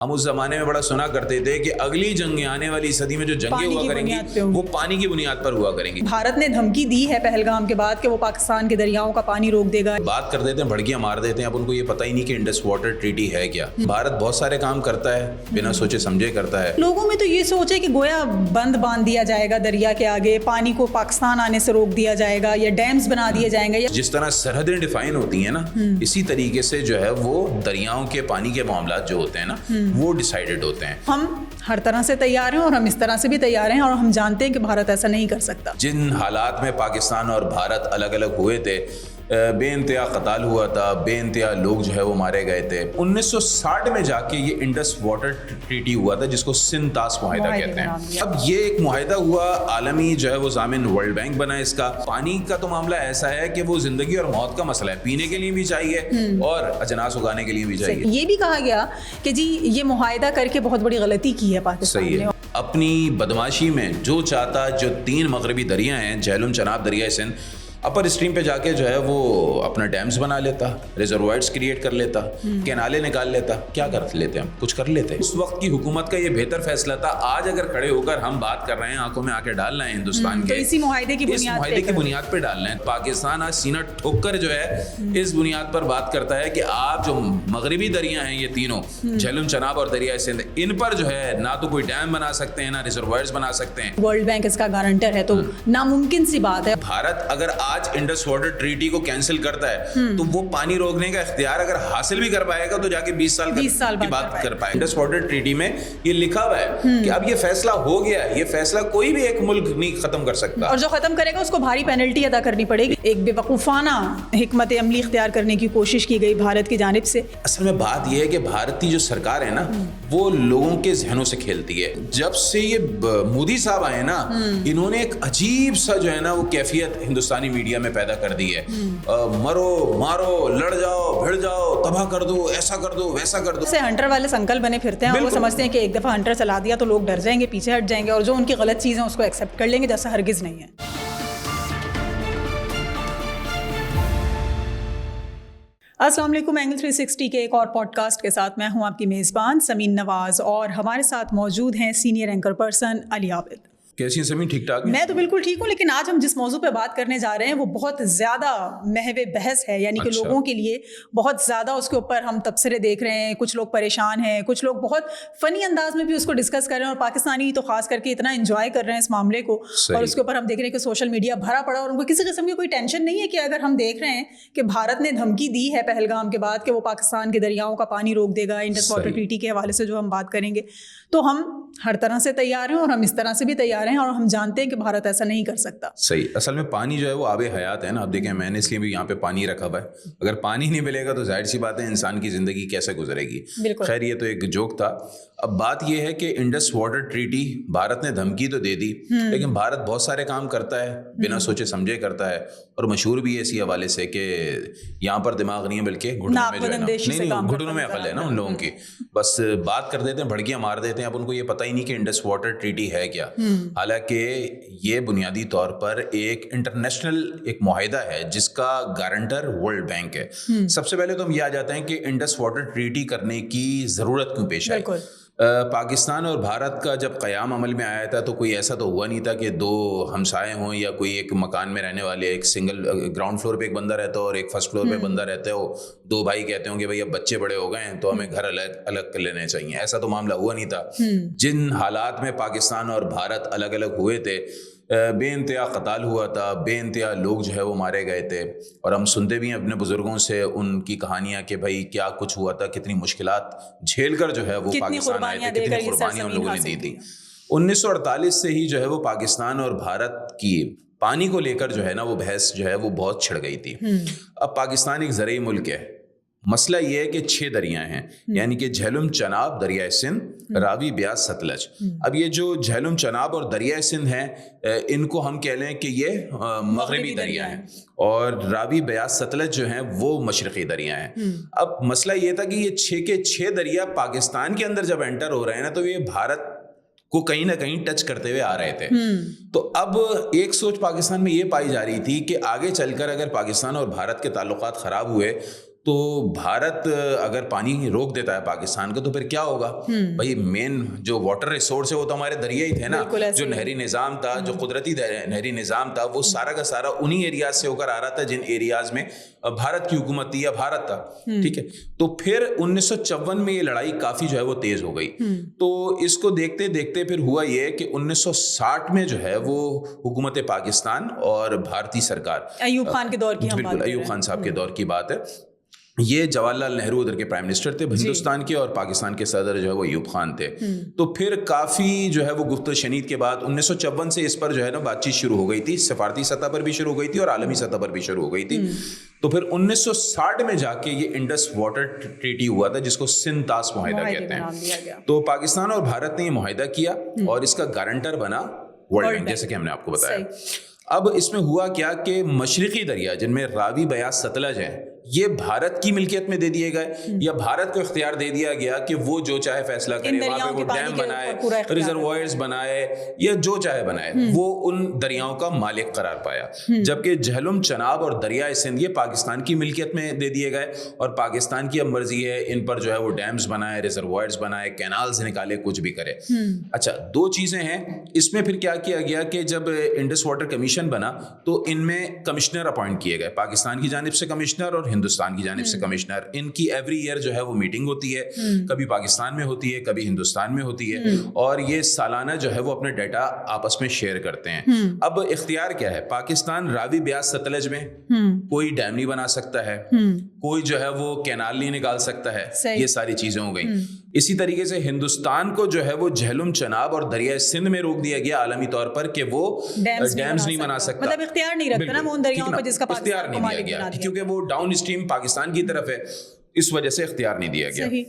ہم اس زمانے میں بڑا سنا کرتے تھے کہ اگلی جنگیں آنے والی صدی میں جو جنگیں ہوا کریں گی وہ پانی کی بنیاد پر ہوا کریں گی. بھارت نے دھمکی دی ہے پہلگام کے بعد کہ وہ پاکستان کے دریاؤں کا پانی روک دے گا. بات کر دیتے ہیں, بھڑکیاں مار دیتے ہیں, اب ان کو یہ پتہ ہی نہیں کہ انڈس واٹر ٹریٹی ہے کیا. بھارت بہت سارے کام کرتا ہے, بنا سوچے سمجھے کرتا ہے. لوگوں میں تو یہ سوچ ہے کہ گویا بند باندھ دیا جائے گا دریا کے آگے, پانی کو پاکستان آنے سے روک دیا جائے گا, یا ڈیمز بنا دیے جائیں گے. جس طرح سرحدیں ڈیفائن ہوتی ہیں نا, اسی طریقے سے جو ہے وہ دریاؤں کے پانی کے معاملات جو ہوتے ہیں نا وہ ڈیسائیڈڈ ہوتے ہیں. ہم ہر طرح سے تیار ہیں اور ہم اس طرح سے بھی تیار ہیں, اور ہم جانتے ہیں کہ بھارت ایسا نہیں کر سکتا. جن حالات میں پاکستان اور بھارت الگ الگ ہوئے تھے, بے انتہا قتال ہوا تھا, بے انتہا لوگ جو ہے وہ مارے گئے تھے. 1960 میں جا کے یہ انڈس واٹر ٹریٹی ہوا تھا جس کو سندھ طاس معاہدہ کہتے ہیں. اب یہ ایک معاہدہ ہوا عالمی, جو ہے وہ ضامن ورلڈ بینک بنا اس کا. پانی کا تو معاملہ ایسا ہے کہ وہ زندگی اور موت کا مسئلہ ہے, پینے کے لیے بھی چاہیے اور اجناس اگانے کے لیے بھی چاہیے. یہ بھی کہا گیا کہ جی یہ معاہدہ کر کے بہت بڑی غلطی کی ہے پاکستان نے. اپنی بدماشی میں جو چاہتا, جو 3 مغربی دریا ہیں, جہلم, چناب, دریائے سندھ, اپر اسٹریم پہ جا کے جو ہے وہ اپنا ڈیمز بنا لیتا, ریزروائرز کریٹ کر لیتا, کینالے نکال لیتا. کیا کر لیتے ہم؟ کچھ کر لیتے. اس وقت کی حکومت کا یہ بہتر فیصلہ تھا. آج اگر کھڑے ہو کر ہم بات کر رہے ہیں, آنکھوں میں آ کے ڈال رہے ہیں ہندوستان کے, اسی معاہدے کی بنیاد پہ ڈال رہے ہیں. پاکستان آج سینہ ٹھوک کر جو ہے اس بنیاد پر بات کرتا ہے کہ آپ جو مغربی دریا ہیں یہ تینوں, جہلم, چناب اور دریائے سندھ, ان پر جو ہے نہ تو کوئی ڈیم بنا سکتے ہیں, نہ ریزروائرز بنا سکتے ہیں. ورلڈ بینک اس کا گارنٹر ہے, تو ناممکن سی بات ہے. بھارت اگر آج انڈس واٹر ٹریٹی کو کینسل کرتا ہے تو وہ پانی روکنے کا اختیار اگر حاصل بھی کر پائے گا تو جا کے 20 سال کی بات کر پائے. انڈس واٹر ٹریٹی میں یہ لکھا ہوا ہے کہ اب یہ فیصلہ ہو گیا ہے, یہ فیصلہ کوئی بھی ایک ملک نہیں ختم کر سکتا, اور جو ختم کرے گا اس کو بھاری پینلٹی ادا کرنی پڑے گی. ایک بے وقوفانہ حکمت عملی اختیار کرنے کی کوشش کی گئی بھارت کی جانب سے. اصل میں بات یہ ہے کہ بھارت کی جو سرکار ہے نا وہ لوگوں کے ذہنوں سے کھیلتی ہے. جب سے یہ مودی صاحب آئے نا, انہوں نے ایک عجیب سا جو ہے نا وہ کیفیت ہندوستانی میڈیا میں پیدا کر دی ہے. مرو مارو, لڑ جاؤ, بھڑ جاؤ, تباہ کر دو, ایسا کر دو, ویسا کر دو. سے ہنٹر والے سنکل بنے پھرتے ہیں, اور وہ سمجھتے ہیں کہ ایک دفعہ ہنٹر چلا دیا تو لوگ ڈر جائیں گے, پیچھے ہٹ جائیں گے, اور جو ان کی غلط چیزیں اس کو ایکسیپٹ کر لیں گے, جیسا ہرگز نہیں ہے. السلام علیکم. اینگل 360 کے ایک اور پوڈ کاسٹ کے ساتھ میں ہوں آپ کی میزبان سمین نواز, اور ہمارے ساتھ موجود ہیں سینئر اینکر پرسن علی عابد. کیسی ہیں سمین؟ ٹھیک ٹھاک؟ میں تو بالکل ٹھیک ہوں, لیکن آج ہم جس موضوع پہ بات کرنے جا رہے ہیں وہ بہت زیادہ محو بحث ہے, یعنی کہ لوگوں کے لیے بہت زیادہ اس کے اوپر ہم تبصرے دیکھ رہے ہیں. کچھ لوگ پریشان ہیں, کچھ لوگ بہت فنی انداز میں بھی اس کو ڈسکس کر رہے ہیں, اور پاکستانی تو خاص کر کے اتنا انجوائے کر رہے ہیں اس معاملے کو, اور اس کے اوپر ہم دیکھ رہے ہیں کہ سوشل میڈیا بھرا پڑا, اور ان کو کسی قسم کی کوئی ٹینشن نہیں ہے کہ اگر ہم دیکھ رہے ہیں کہ بھارت نے دھمکی دی ہے پہلگام کے بعد کہ وہ پاکستان کے دریاؤں کا پانی روک دے گا انڈس واٹر ٹریٹی کے حوالے سے جو ہم بات کریں گے, تو ہم ہر طرح سے تیار ہیں اور ہم اس طرح سے بھی تیار ہیں, اور ہم جانتے ہیں کہ بھارت ایسا نہیں کر سکتا. صحیح. اصل میں پانی جو ہے وہ آب حیات ہے نا. اب دیکھیں, میں نے اس لیے بھی یہاں پہ پانی رکھا ہوا ہے. اگر پانی نہیں ملے گا تو ظاہر سی بات ہے انسان کی زندگی کیسے گزرے گی. خیر یہ تو ایک جوک تھا. اب بات یہ ہے کہ انڈس واٹر ٹریٹی بھارت نے دھمکی تو دے دی, لیکن بھارت بہت سارے کام کرتا ہے, بنا سوچے سمجھے کرتا ہے, اور مشہور بھی ہے اسی حوالے سے کہ یہاں پر دماغ نہیں ہے بلکہ گھٹنوں میں جو ہے نا, نہیں گھٹنوں میں عقل ہے نا ان لوگوں کی. بس بات کر دیتے ہیں, بھڑکیاں مار دیتے ہیں. اب ان کو یہ پتہ ہی نہیں کہ انڈس واٹر ٹریٹی ہے کیا. حالانکہ یہ بنیادی طور پر ایک انٹرنیشنل ایک معاہدہ ہے جس کا گارنٹر ورلڈ بینک ہے. سب سے پہلے تو ہم یہ آ جاتے ہیں کہ انڈس واٹر ٹریٹی کرنے کی ضرورت کیوں پیش آئی. پاکستان اور بھارت کا جب قیام عمل میں آیا تھا تو کوئی ایسا تو ہوا نہیں تھا کہ 2 ہمسائے ہوں یا کوئی ایک مکان میں رہنے والے, ایک سنگل گراؤنڈ فلور پہ ایک بندہ رہتا ہو اور ایک فرسٹ فلور پہ بندہ رہتا ہو. 2 بھائی کہتے ہوں کہ بھائی اب بچے بڑے ہو گئے ہیں تو ہمیں گھر الگ کر لینے چاہیے. ایسا تو معاملہ ہوا نہیں تھا. جن حالات میں پاکستان اور بھارت الگ الگ ہوئے تھے, بے انتہا قتال ہوا تھا, بے انتہا لوگ جو ہے وہ مارے گئے تھے, اور ہم سنتے بھی ہیں اپنے بزرگوں سے ان کی کہانیاں کہ بھائی کیا کچھ ہوا تھا, کتنی مشکلات جھیل کر جو ہے وہ پاکستان آئے تھے, کتنی قربانیاں ہم لوگوں نے دی تھی. 1948 سے ہی جو ہے وہ پاکستان اور بھارت کی پانی کو لے کر جو ہے نا وہ بحث جو ہے وہ بہت چھڑ گئی تھی. اب پاکستان ایک زرعی ملک ہے. مسئلہ یہ ہے کہ 6 دریا ہیں, یعنی کہ جہلم, چناب, دریائے سندھ, راوی, بیاس, ستلج. اب یہ جو جہلم, چناب اور دریائے سندھ ہیں ان کو ہم کہہ لیں کہ یہ مغربی دریا ہیں, اور راوی, بیاس, ستلج جو ہیں وہ مشرقی دریا ہیں. اب مسئلہ یہ تھا کہ یہ 6 کے 6 دریا پاکستان کے اندر جب انٹر ہو رہے ہیں نا تو یہ بھارت کو کہیں نہ کہیں ٹچ کرتے ہوئے آ رہے تھے. تو اب ایک سوچ پاکستان میں یہ پائی جا رہی تھی کہ آگے چل کر اگر پاکستان اور بھارت کے تعلقات خراب ہوئے تو بھارت اگر پانی روک دیتا ہے پاکستان کو تو پھر کیا ہوگا بھائی؟ مین جو واٹر ریسورس ہے وہ تو ہمارے دریا ہی تھے نا. جو نہری نظام تھا, جو قدرتی نہری نظام تھا, وہ سارا کا سارا انہی ایریاز سے ہو کر آ رہا تھا جن ایریاز میں بھارت کی حکومت تھی یا بھارت تھا. ٹھیک ہے, تو پھر 1954 میں یہ لڑائی کافی جو ہے وہ تیز ہو گئی. تو اس کو دیکھتے دیکھتے پھر ہوا یہ کہ 1960 میں جو ہے وہ حکومت پاکستان اور بھارتی سرکار, ایوب خان کے دور کی, بالکل ایوب خان صاحب کے دور کی بات ہے, یہ جواہر لال نہرو ادھر کے پرائم منسٹر تھے ہندوستان کے, اور پاکستان کے صدر جو ہے وہ ایوب خان تھے. تو پھر کافی جو ہے وہ گفت و شنید کے بعد 1954 سے اس پر جو ہے نا بات چیت شروع ہو گئی تھی. سفارتی سطح پر بھی شروع ہو گئی تھی اور عالمی سطح پر بھی شروع ہو گئی تھی. تو پھر 1960 میں جا کے یہ انڈس واٹر ٹریٹی ہوا تھا, جس کو سندھ طاس معاہدہ کہتے ہیں. تو پاکستان اور بھارت نے یہ معاہدہ کیا اور اس کا گارنٹر بنا ورلڈ بینک, جیسے کہ ہم نے آپ کو بتایا. اب اس میں ہوا کیا کہ مشرقی دریا جن میں راوی, بیاس, ستلج ہیں, یہ بھارت کی ملکیت میں دے دیے گئے, یا بھارت کو اختیار دے دیا گیا کہ وہ جو چاہے فیصلہ کرے, وہاں پہ وہ ڈیم بنائے, ریزروائرز بنائے, یا جو چاہے بنائے, وہ ان دریاؤں کا مالک قرار پایا. جبکہ جہلم, چناب اور دریائے سندھ یہ پاکستان کی ملکیت میں دے دیے گئے, اور پاکستان کی اب مرضی ہے ان پر جو ہے وہ ڈیمز بنائے, ریزروائرز بنائے, کینالز نکالے, کچھ بھی کرے. اچھا, دو چیزیں ہیں اس میں. پھر کیا کیا گیا کہ جب انڈس واٹر کمیشن بنا تو ان میں کمشنر اپوائنٹ کیے گئے, پاکستان کی جانب سے کمشنر اور ہندوستان کی جانب سے کمشنر. ان کی ایوری ایئر جو ہے وہ میٹنگ ہوتی ہے, کبھی پاکستان میں ہوتی ہے, کبھی ہندوستان میں ہوتی ہے, اور یہ سالانہ جو ہے وہ اپنے ڈیٹا آپس میں شیئر کرتے ہیں. اب اختیار کیا ہے, پاکستان راوی, بیاس, ستلج میں کوئی ڈیم نہیں بنا سکتا ہے, کوئی جو ہے وہ کینال نہیں نکال سکتا ہے, یہ ساری چیزیں ہو گئیں. اسی طریقے سے ہندوستان کو جو ہے وہ جہلم, چناب اور دریائے سندھ میں روک دیا گیا عالمی طور پر کہ وہ ڈیمز نہیں بنا سکتا. مطلب اختیار نہیں رکھتا نا وہ ان دریاؤں پہ جس کا اختیار نہیں دیا گیا, کیونکہ وہ ڈاؤن اسٹریم پاکستان کی طرف ہے, اس وجہ سے اختیار نہیں دیا گیا.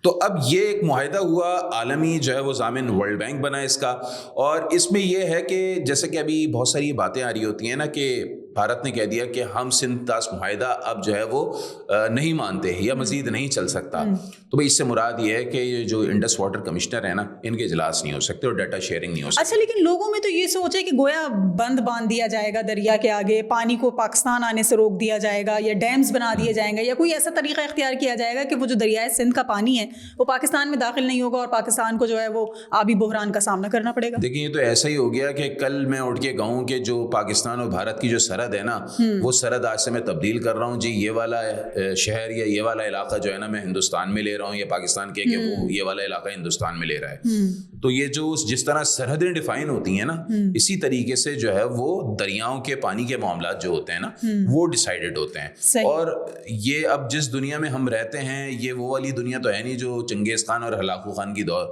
تو اب یہ ایک معاہدہ ہوا عالمی جو ہے وہ ضامن ورلڈ بینک بنا اس کا. اور اس میں یہ ہے کہ جیسے کہ ابھی بہت ساری باتیں آ رہی ہوتی ہیں نا کہ بھارت نے کہہ دیا کہ ہم سندھ طاس معاہدہ اب جو ہے وہ نہیں مانتے یا مزید نہیں چل سکتا. تو بھائی اس سے مراد یہ ہے کہ یہ جو انڈس واٹر کمشنر ہے نا, ان کے اجلاس نہیں ہو سکتے اور ڈیٹا شیئرنگ نہیں ہو سکتی. اچھا, لیکن لوگوں میں تو یہ سوچ ہے کہ گویا بند باندھ دیا جائے گا دریا کے آگے, پانی کو پاکستان آنے سے روک دیا جائے گا, یا ڈیمز بنا دیے جائیں گے, یا کوئی ایسا طریقہ اختیار کیا جائے گا کہ وہ جو دریائے سندھ کا پانی ہے وہ پاکستان میں داخل نہیں ہوگا اور پاکستان کو جو ہے وہ آبی بحران کا سامنا کرنا پڑے گا. دیکھیں, یہ تو ایسا ہی ہو گیا کہ کل میں اٹھ کے گاؤں کے جو پاکستان اور بھارت کی جو سرحد ہے نا, وہ سرحد آج سے میں تبدیل کر رہا ہوں جی, یہ والا شہر یا یہ والا علاقہ جو ہے نا میں ہندوستان میں لے رہا ہوں, یا پاکستان کے کہ وہ یہ والا علاقہ ہندوستان میں لے رہا ہے. تو یہ جو جس طرح سرحدیں ڈیفائن ہوتی ہیں نا, اسی طریقے سے جو ہے وہ دریاؤں کے پانی کے معاملات جو ہوتے ہیں نا وہ ڈیسائیڈڈ ہوتے ہیں. اور یہ اب جس دنیا میں ہم رہتے ہیں یہ وہ والی دنیا تو ہے نہیں جو چنگیز خان اور ہلاکو خان کی دور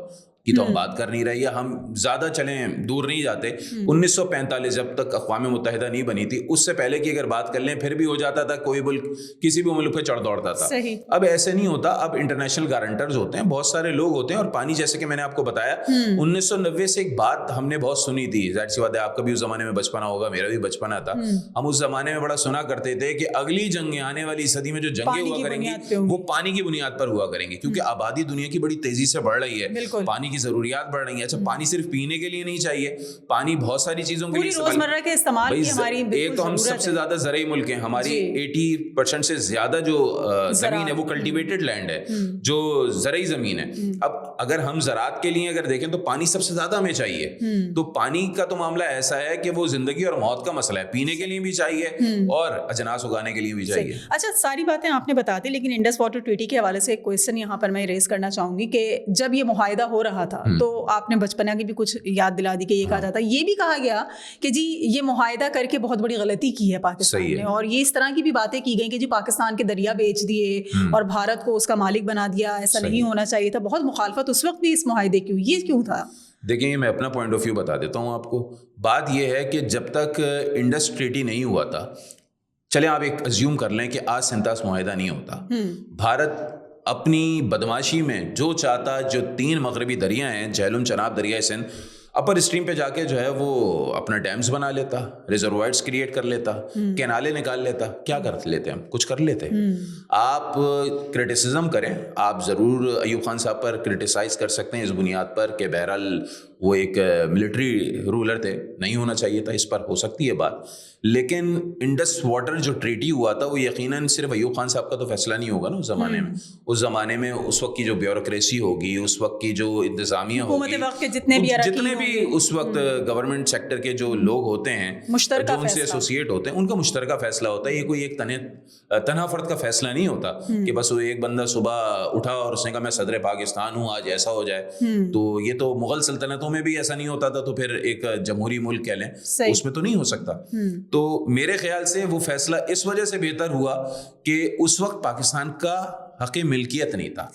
کی تو ہم بات کر نہیں رہے, یا ہم زیادہ چلیں دور نہیں جاتے. 1945 جب تک اقوام متحدہ نہیں بنی تھی, اس سے پہلے کی اگر بات کر لیں پھر بھی ہو جاتا تھا, کوئی ملک کسی بھی ملک پہ چڑھ دوڑتا تھا. اب ایسے نہیں ہوتا, اب انٹرنیشنل گارنٹرز ہوتے ہیں, بہت سارے لوگ ہوتے ہیں. اور پانی جیسے کہ میں نے آپ کو بتایا 1990 سے ایک بات ہم نے بہت سنی تھی, ظاہر سی بات ہے آپ کا بھی اس زمانے میں بچپنا ہوگا, میرا بھی بچپنا تھا. ہم اس زمانے میں بڑا سنا کرتے تھے کہ اگلی جنگیں, آنے والی صدی میں جو جنگیں ہوا کریں گی وہ پانی کی بنیاد پر ہوا کریں گی, کیونکہ آبادی دنیا کی بڑی تیزی سے بڑھ رہی ہے, پانی کی ضروریات بڑھ رہی ہیں. اچھا, پانی صرف پینے کے لیے نہیں چاہیے, پانی بہت ساری چیزوں کے لیے روزمرہ کے استعمال کی ہماری ایک تو ہم سب سے زیادہ زرعی ملک ہیں, ہماری 80% سے زیادہ جو زمین ہے وہ کلٹیویٹڈ لینڈ ہے, جو زرعی زمین ہے. اب اگر ہم زراعت کے لیے اگر دیکھیں تو پانی سب سے زیادہ ہمیں چاہیے. تو پانی کا تو معاملہ ایسا ہے کہ وہ زندگی اور موت کا مسئلہ ہے, پینے کے لیے بھی چاہیے اور اجناس اگانے کے لیے بھی چاہیے. اچھا, ساری باتیں آپ نے بتا دی, لیکن انڈس واٹر ٹریٹی کے حوالے سے ایک کویسچن یہاں پر میں ریز کرنا چاہوں گی کہ جب یہ معاہدہ ہو رہا تھا تو آپ نے بچپنا کی بھی کچھ یاد دلا دی کہ یہ کہا جاتا, یہ بھی کہا گیا کہ جی یہ معاہدہ کر کے بہت بڑی غلطی کی ہے پاکستان نے, اور یہ اس طرح کی بھی باتیں کی گئی کہ جی پاکستان کے دریا بیچ دیے اور بھارت کو اس کا مالک بنا دیا, ایسا نہیں ہونا چاہیے تھا. بہت مخالفت اس وقت بھی اس معاہدے کی, یہ کیوں تھا؟ دیکھیں, میں اپنا پوائنٹ آف ویو بتا دیتا ہوں آپ کو. بات یہ ہے کہ جب تک انڈس ٹریٹی نہیں ہوا تھا, چلیں آپ ایک ازیوم کر لیں کہ آج سنتاس معاہدہ نہیں ہوتا, بھارت اپنی بدماشی میں جو چاہتا, جو 3 مغربی دریا ہیں جہلم, چناب, دریائے سندھ, اپر اسٹریم پہ جا کے جو ہے وہ اپنا ڈیمز بنا لیتا, ریزروائرز کریٹ کر لیتا, کینالے نکال لیتا. کیا کر لیتے ہم؟ کچھ کر لیتے. آپ کرٹیسزم کریں, آپ ضرور ایوب خان صاحب پر کرٹیسائز کر سکتے ہیں اس بنیاد پر کہ بہرحال وہ ایک ملٹری رولر تھے, نہیں ہونا چاہیے تھا, اس پر ہو سکتی ہے بات. لیکن انڈس واٹر جو ٹریٹی ہوا تھا وہ یقیناً صرف ایوب خان صاحب کا تو فیصلہ نہیں ہوگا نا. اس زمانے میں, اس زمانے میں اس وقت کی جو بیوروکریسی ہوگی, اس وقت کی جو انتظامیہ ہوگی, جتنے بھی اس وقت گورنمنٹ سیکٹر کے جو لوگ ہوتے ہیں جو ان سے ایسوسیٹ ہوتے ہیں, ان کا مشترکہ فیصلہ ہوتا ہے. یہ کوئی ایک تنہا فرد کا فیصلہ نہیں ہوتا کہ بس وہ ایک بندہ صبح اٹھا اور اس نے کہا میں صدر پاکستان ہوں, آج ایسا ہو جائے. تو یہ تو مغل سلطنتوں میں بھی ایسا نہیں ہوتا تھا, تو پھر ایک جمہوری ملک کہہ لیں اس میں تو نہیں ہو سکتا. تو میرے خیال سے وہ فیصلہ اس وجہ سے بہتر ہوا کہ اس وقت پاکستان کا حق ملکیت نہیں تھا,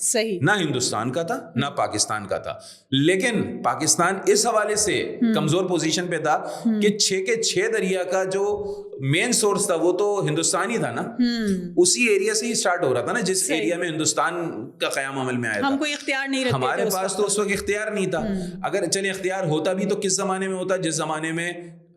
نہ ہندوستان کا تھا نہ پاکستان کا تھا. لیکن پاکستان اس حوالے سے کمزور پوزیشن پہ تھا کہ 6 کے 6 دریا کا جو مین سورس تھا وہ تو ہندوستان ہی تھا نا, اسی ایریا سے ہی سٹارٹ ہو رہا تھا نا جس ایریا میں ہندوستان کا قیام عمل میں آیا تھا. ہم کوئی اختیار نہیں رکھتے, ہمارے پاس تو اس وقت اختیار نہیں تھا. اگر چلے اختیار ہوتا بھی تو کس زمانے میں ہوتا, جس زمانے میں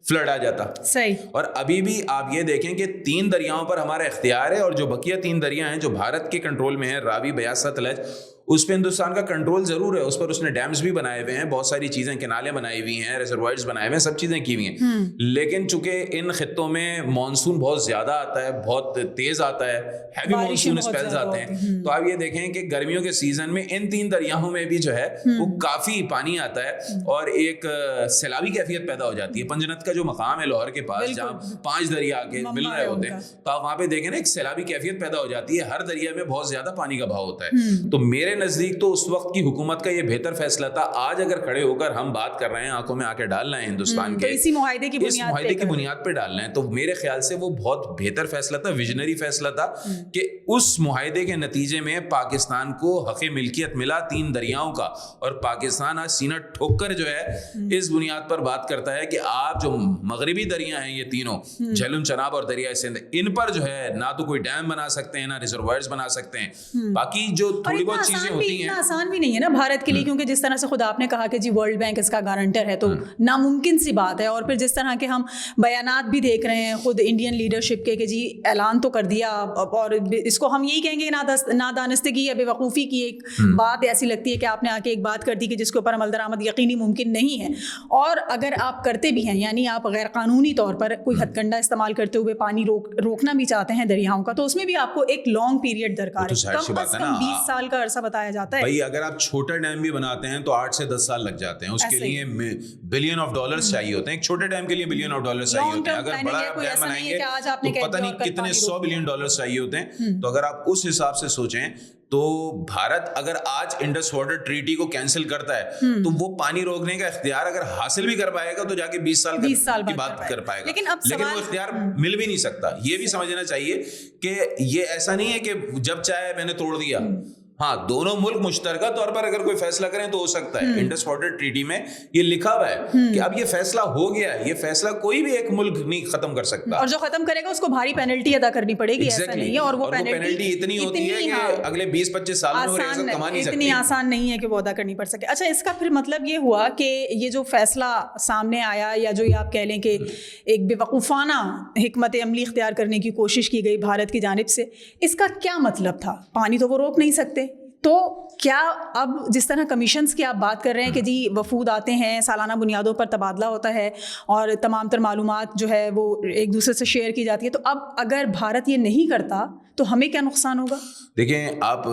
فلڈ آ جاتا. صحیح. اور ابھی بھی آپ یہ دیکھیں کہ 3 دریاؤں پر ہمارا اختیار ہے, اور جو بقیہ 3 دریا ہیں جو بھارت کے کنٹرول میں ہیں, راوی, بیاس, ستلج, اس پہ ہندوستان کا کنٹرول ضرور ہے. اس پر اس نے ڈیمز بھی بنائے ہوئے ہیں, بہت ساری چیزیں, کنالے بنائی ہوئی ہیں, ریزروائرز بنائے ہوئے ہیں, سب چیزیں کی ہوئی ہیں. لیکن چونکہ ان خطوں میں مانسون بہت زیادہ آتا ہے, بہت تیز آتا ہے, ہیوی مانسون اسپیلز آتے ہیں. تو آپ یہ دیکھیں کہ گرمیوں کے سیزن میں ان 3 دریاؤں میں بھی جو ہے وہ کافی پانی آتا ہے اور ایک سیلابی کیفیت پیدا ہو جاتی ہے. پنجنت کا جو مقام ہے لاہور کے پاس جہاں 5 دریا آ کے مل رہے ہوتے ہیں, تو آپ وہاں پہ دیکھیں نا ایک سیلابی کیفیت پیدا ہو جاتی ہے. ہر دریا میں بہت زیادہ پانی کا بہاؤ ہوتا ہے. تو میرے نزدیک تو اس وقت کی حکومت کا یہ بہتر فیصلہ تھا. آج اگر کھڑے ہو کر ہم بات کر رہے ہیں, آنکھوں میں آ کے ڈال رہے ہیں ہندوستان کے, اسی معاہدے کی بنیاد پہ ڈال رہے ہیں, تو میرے خیال سے وہ بہت بہتر فیصلہ تھا, ویژنری فیصلہ تھا کہ اس معاہدے کے نتیجے میں پاکستان کو حق ملکیت ملا 3 دریاؤں کا. اور پاکستان آج سینہ ٹھوک کر جو ہے اس بنیاد پر بات کرتا ہے کہ آپ جو مغربی دریا ہیں یہ تینوں, جہلم, چناب اور دریائے سندھ, ان پر جو ہے نہ تو کوئی ڈیم بنا سکتے ہیں, نہ ریزروائرز بنا سکتے ہیں. باقی جو تھوڑی بہت چیزیں ہوتی ہیں, آسان بھی نہیں ہے نا بھارت کے لیے, کیونکہ جس طرح سے خود آپ نے کہا کہ جی ورلڈ بینک اس کا گارنٹر ہے, تو ناممکن سی بات ہے. اور پھر جس طرح کے ہم بیانات بھی دیکھ رہے ہیں خود انڈین لیڈرشپ کے کہ جی اعلان تو کر دیا, اور اس کو ہم یہی کہیں گے نادانستگی یا بے وقوفی کی ایک بات ایسی لگتی ہے کہ آپ نے آ کے ایک بات کر دی کہ جس کے اوپر عمل درآمد یقینی ممکن نہیں ہے. اور اگر آپ کرتے بھی ہیں, یعنی آپ غیر قانونی طور پر کوئی ہتھ کنڈا استعمال کرتے ہوئے پانی روکنا بھی چاہتے ہیں دریاؤں کا, تو اس میں بھی آپ کو ایک لانگ پیریڈ درکار ہے, کم از کم 20 سال کا عرصہ بتایا جاتا ہے. بھائی اگر آپ چھوٹا ڈیم بھی بناتے ہیں تو 8 سے 10 سال لگ جاتے ہیں, اس کے لیے بلین آف ڈالرز چاہیے ہوتے ہیں. ایک چھوٹے ڈیم کے لیے بلین آف ڈالرز چاہیے ہوتے ہیں, اگر بڑا ڈیم بنائیں گے تو پتہ نہیں کتنے 100 بلین ڈالرز چاہیے ہوتے ہیں. تو اگر آپ اس حساب سے سوچیں تو بھارت اگر آج انڈس واٹر ٹریٹی کو کینسل کرتا ہے تو وہ پانی روکنے کا اختیار اگر حاصل بھی کر پائے گا تو جا کے 20 سال کی بات کر پائے گا, لیکن وہ اختیار مل بھی نہیں سکتا. یہ بھی سمجھنا چاہیے کہ یہ ایسا نہیں ہے کہ جب چاہے میں نے توڑ دیا. ہاں, دونوں ملک مشترکہ طور پر اگر کوئی فیصلہ کریں تو ہو سکتا ہے. انڈس واٹر ٹریٹی میں یہ لکھا ہوا ہے کہ اب یہ فیصلہ ہو گیا ہے, یہ فیصلہ کوئی بھی ایک ملک نہیں ختم کر سکتا, اور جو ختم کرے گا اس کو بھاری پینلٹی ادا کرنی پڑے گی. ایسا نہیں ہے, اور وہ پینلٹی اتنی ہوتی ہے کہ اگلے 20-25 سالوں میں ریاست کما نہیں سکتی, اتنی آسان نہیں ہے کہ وہ ادا کرنی پڑ سکے. اچھا, اس کا پھر مطلب یہ ہوا کہ یہ جو فیصلہ سامنے آیا, یا جو یہ آپ کہہ لیں کہ ایک بے وقوفانہ حکمت عملی اختیار کرنے کی کوشش کی گئی بھارت کی جانب سے, اس کا کیا مطلب تھا؟ پانی تو وہ روک نہیں سکتے, تو کیا اب جس طرح کمیشنز کی آپ بات کر رہے ہیں کہ جی وفود آتے ہیں, سالانہ بنیادوں پر تبادلہ ہوتا ہے اور تمام تر معلومات جو ہے وہ ایک دوسرے سے شیئر کی جاتی ہے, تو اب اگر بھارت یہ نہیں کرتا تو ہمیں کیا نقصان ہوگا؟ دیکھیں, آپ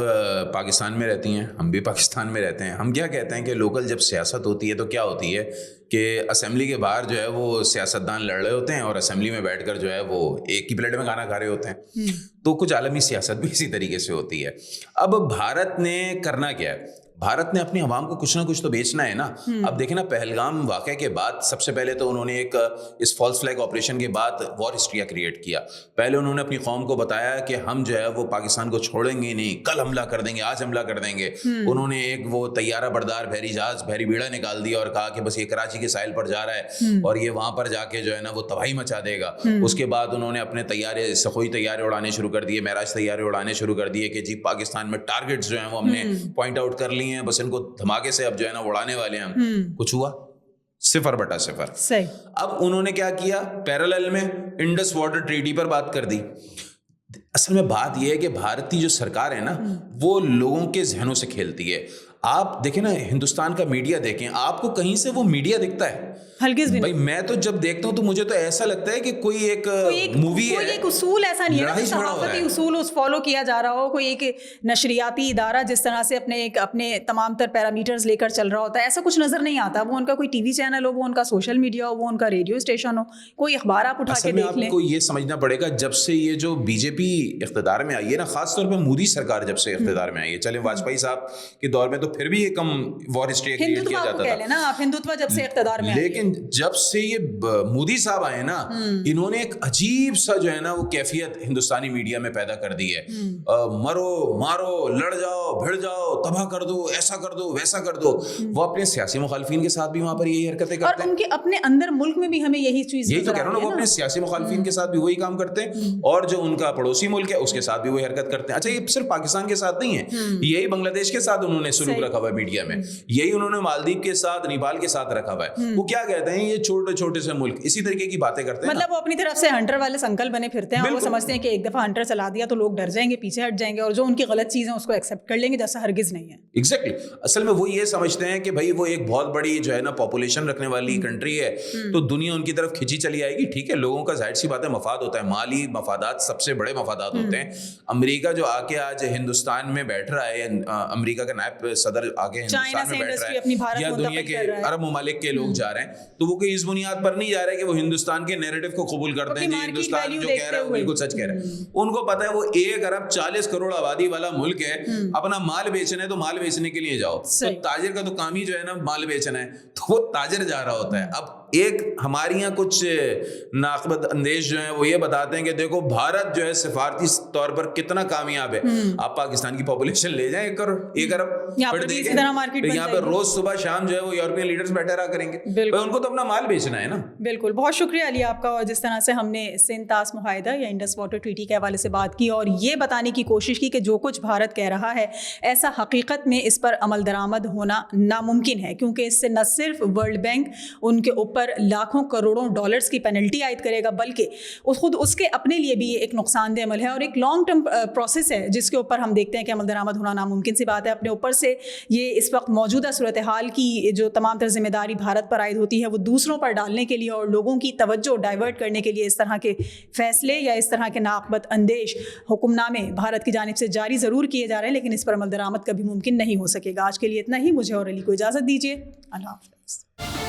پاکستان میں رہتی ہیں, ہم بھی پاکستان میں رہتے ہیں. ہم کیا کہتے ہیں کہ لوکل جب سیاست ہوتی ہے تو کیا ہوتی ہے کہ اسمبلی کے باہر جو ہے وہ سیاستدان لڑ رہے ہوتے ہیں اور اسمبلی میں بیٹھ کر جو ہے وہ ایک ہی پلیٹ میں کھانا کھا رہے ہوتے ہیں. تو کچھ عالمی سیاست بھی اسی طریقے سے ہوتی ہے. اب بھارت نے کرنا کیا ہے, بھارت نے اپنی عوام کو کچھ نہ کچھ تو بیچنا ہے نا. اب دیکھیں نا, پہلگام واقعے کے بعد سب سے پہلے تو انہوں نے ایک اس فالس فلیگ آپریشن کے بعد وار ہسٹری کریٹ کیا. پہلے انہوں نے اپنی قوم کو بتایا کہ ہم جو ہے وہ پاکستان کو چھوڑیں گے نہیں, کل حملہ کر دیں گے, آج حملہ کر دیں گے. انہوں نے ایک وہ طیارہ بردار بحری جہاز بحری بیڑا نکال دیا اور کہا کہ بس یہ کراچی کے ساحل پر جا رہا ہے اور یہ وہاں پر جا کے جو ہے نا وہ تباہی مچا دے گا. اس کے بعد انہوں نے اپنے طیارے, سخوئی طیارے اڑانے شروع کر دیے, معراج طیارے اڑانے شروع کر دیے کہ جی پاکستان میں ٹارگیٹس جو ہیں وہ ہم نے پوائنٹ آؤٹ کر لیے ہیں, بس ان کو دھماکے سے اب جو ہے نا اڑانے والے ہیں. کچھ ہوا 0/0. صحیح. اب انہوں نے کیا کیا, پیرالل میں انڈس واٹر ٹریٹی پر بات کر دی. اصل میں بات یہ ہے کہ بھارت کی جو سرکار ہے نا وہ لوگوں کے ذہنوں سے کھیلتی ہے. آپ دیکھیں نا ہندوستان کا میڈیا دیکھیں, آپ کو کہیں سے وہ میڈیا دکھتا ہے؟ ہرگز بھی. بھائی میں تو جب دیکھتا ہوں تو مجھے تو ایسا لگتا ہے کہ کوئی ایک مووی ہے, کوئی ایک اصول ایسا نہیں ہے, صحافتی اصول اس فالو کیا جا رہا ہو, کوئی ایک نشریاتی ادارہ جس طرح سے اپنے تمام تر پیرامیٹرز لے کر چل رہا ہوتا ہے, ایسا کچھ نظر نہیں آتا. وہ ان کا کوئی ٹی وی چینل ہو, وہ ان کا سوشل میڈیا ہو, وہ ان کا ریڈیو اسٹیشن ہو, کوئی اخبار آپ اٹھا کے دیکھ لیں. آپ کو یہ سمجھنا پڑے گا جب سے یہ جو بی جے پی اقتدار میں آئی ہے نا, خاص طور پہ مودی سرکار جب سے اقتدار میں آئی ہے, چلے واجپئی صاحب کے دور میں تو پھر بھی یہ کم وار ہسٹری کریٹ کیا جاتا تھا, ہندوتوا جب سے اقتدار میں, لیکن جب سے یہ مودی صاحب آئے نا, انہوں نے ایک عجیب سا جو ہے نا وہ کیفیت ہندوستانی میڈیا میں پیدا کر دی ہے. مرو مارو, لڑ جاؤ, بھڑ جاؤ, تباہ کر دو, ایسا کر دو, ویسا کر دو. وہ اپنے سیاسی مخالفین کے ساتھ بھی وہاں پر یہی حرکتیں کرتے ہیں, اور ان کے اپنے اندر ملک میں بھی ہمیں یہی چیز, یہی تو کہہ رہا ہوں نا, وہ اپنے سیاسی مخالفین کے ساتھ بھی وہی کام کرتے ہیں, اور جو ان کا پڑوسی ملک ہے اس کے ساتھ بھی وہی حرکت کرتے ہیں. اچھا یہ صرف پاکستان کے ساتھ نہیں ہے, یہی بنگلہ دیش کے ساتھ انہوں نے سلوک رکھا ہوا ہے میڈیا میں, یہی انہوں نے مالدیپ کے ساتھ, نیپال کے ساتھ رکھا ہوا ہے. وہ کیا کہتے ہیں, یہ چھوٹے چھوٹے سے ملک اسی طریقے کی باتیں کرتے ہیں. مطلب وہ اپنی طرف سے ہنٹر والے سنکل بنے پھرتے ہیں, اور وہ سمجھتے ہیں کہ ایک دفعہ ہنٹر چلا دیا تو لوگ ڈر جائیں گے, پیچھے ہٹ جائیں گے, اور جو ان کی غلط چیزیں اس کو ایکسیپٹ کر لیں گے, جیسا ہرگز نہیں ہے. ایگزیکٹلی. اصل میں وہ یہ سمجھتے ہیں کہ بھائی وہ ایک بہت بڑی جو ہے نا پاپولیشن رکھنے والی کنٹری ہے, تو دنیا ان کی طرف کھینچی چلی آئے گی. ٹھیک ہے, لوگوں کا ظاہر سی بات ہے مفاد ہوتا ہے, مالی مفادات سب سے بڑے مفادات ہوتے ہیں. امریکہ جو آ کے آج ہندوستان میں بیٹھ رہا ہے, امریکہ کا نائب صدر آ کے ہندوستان میں بیٹھ رہا ہے, یا دنیا کے عرب ممالک کے لوگ جا رہے ہیں, تو وہ کوئی اس بنیاد پر نہیں جا رہے کہ وہ ہندوستان کے نیریٹو کو قبول کرتے ہیں, جی ہندوستان جو کہہ رہا ہے وہ بالکل سچ کہہ رہا ہے. ان کو پتا ہے وہ 1 ارب 40 کروڑ آبادی والا ملک ہے, اپنا مال بیچنا ہے تو مال بیچنے کے لیے جاؤ. تو تاجر کا تو کام ہی جو ہے نا مال بیچنا ہے, تو وہ تاجر جا رہا ہوتا ہے. اب ایک ہمارے یہاں کچھ ناقابل اندیش جو ہیں وہ یہ بتاتے ہیں کہ دیکھو بھارت جو ہے سفارتی طور پر کتنا کامیاب ہے, آپ پاکستان کی پاپولیشن لے جائیں 1 ارب, یہاں پہ روز صبح شام جو ہے وہ یورپین لیڈرز بیٹھے رہا کریں گے, ان کو تو اپنا مال بیچنا ہے نا. بالکل, بہت شکریہ علی آپ کا. اور جس طرح سے ہم نے سندھ طاس معاہدہ یا انڈس واٹر ٹریٹی کے حوالے سے بات کی, اور یہ بتانے کی کوشش کی کہ جو کچھ بھارت کہہ رہا ہے ایسا حقیقت میں اس پر عمل درآمد ہونا ناممکن ہے, کیونکہ اس سے نہ صرف ورلڈ بینک ان کے اوپر لاکھوں کروڑوں ڈالرز کی پینلٹی عائد کرے گا, بلکہ خود اس کے اپنے لیے بھی یہ ایک نقصان دہ عمل ہے, اور ایک لانگ ٹرم پروسیس ہے جس کے اوپر ہم دیکھتے ہیں کہ عمل درآمد ہونا ناممکن سی بات ہے. اپنے اوپر سے یہ اس وقت موجودہ صورتحال کی جو تمام تر ذمہ داری بھارت پر عائد ہوتی ہے وہ دوسروں پر ڈالنے کے لیے اور لوگوں کی توجہ ڈائیورٹ کرنے کے لیے اس طرح کے فیصلے یا اس طرح کے ناقابل اندیش حکم نامے بھارت کی جانب سے جاری ضرور کیے جا رہے ہیں, لیکن اس پر عمل درآمد کبھی ممکن نہیں ہو سکے گا. آج کے لیے اتنا ہی. مجھے اور علی کو اجازت دیجیے. اللہ حافظ.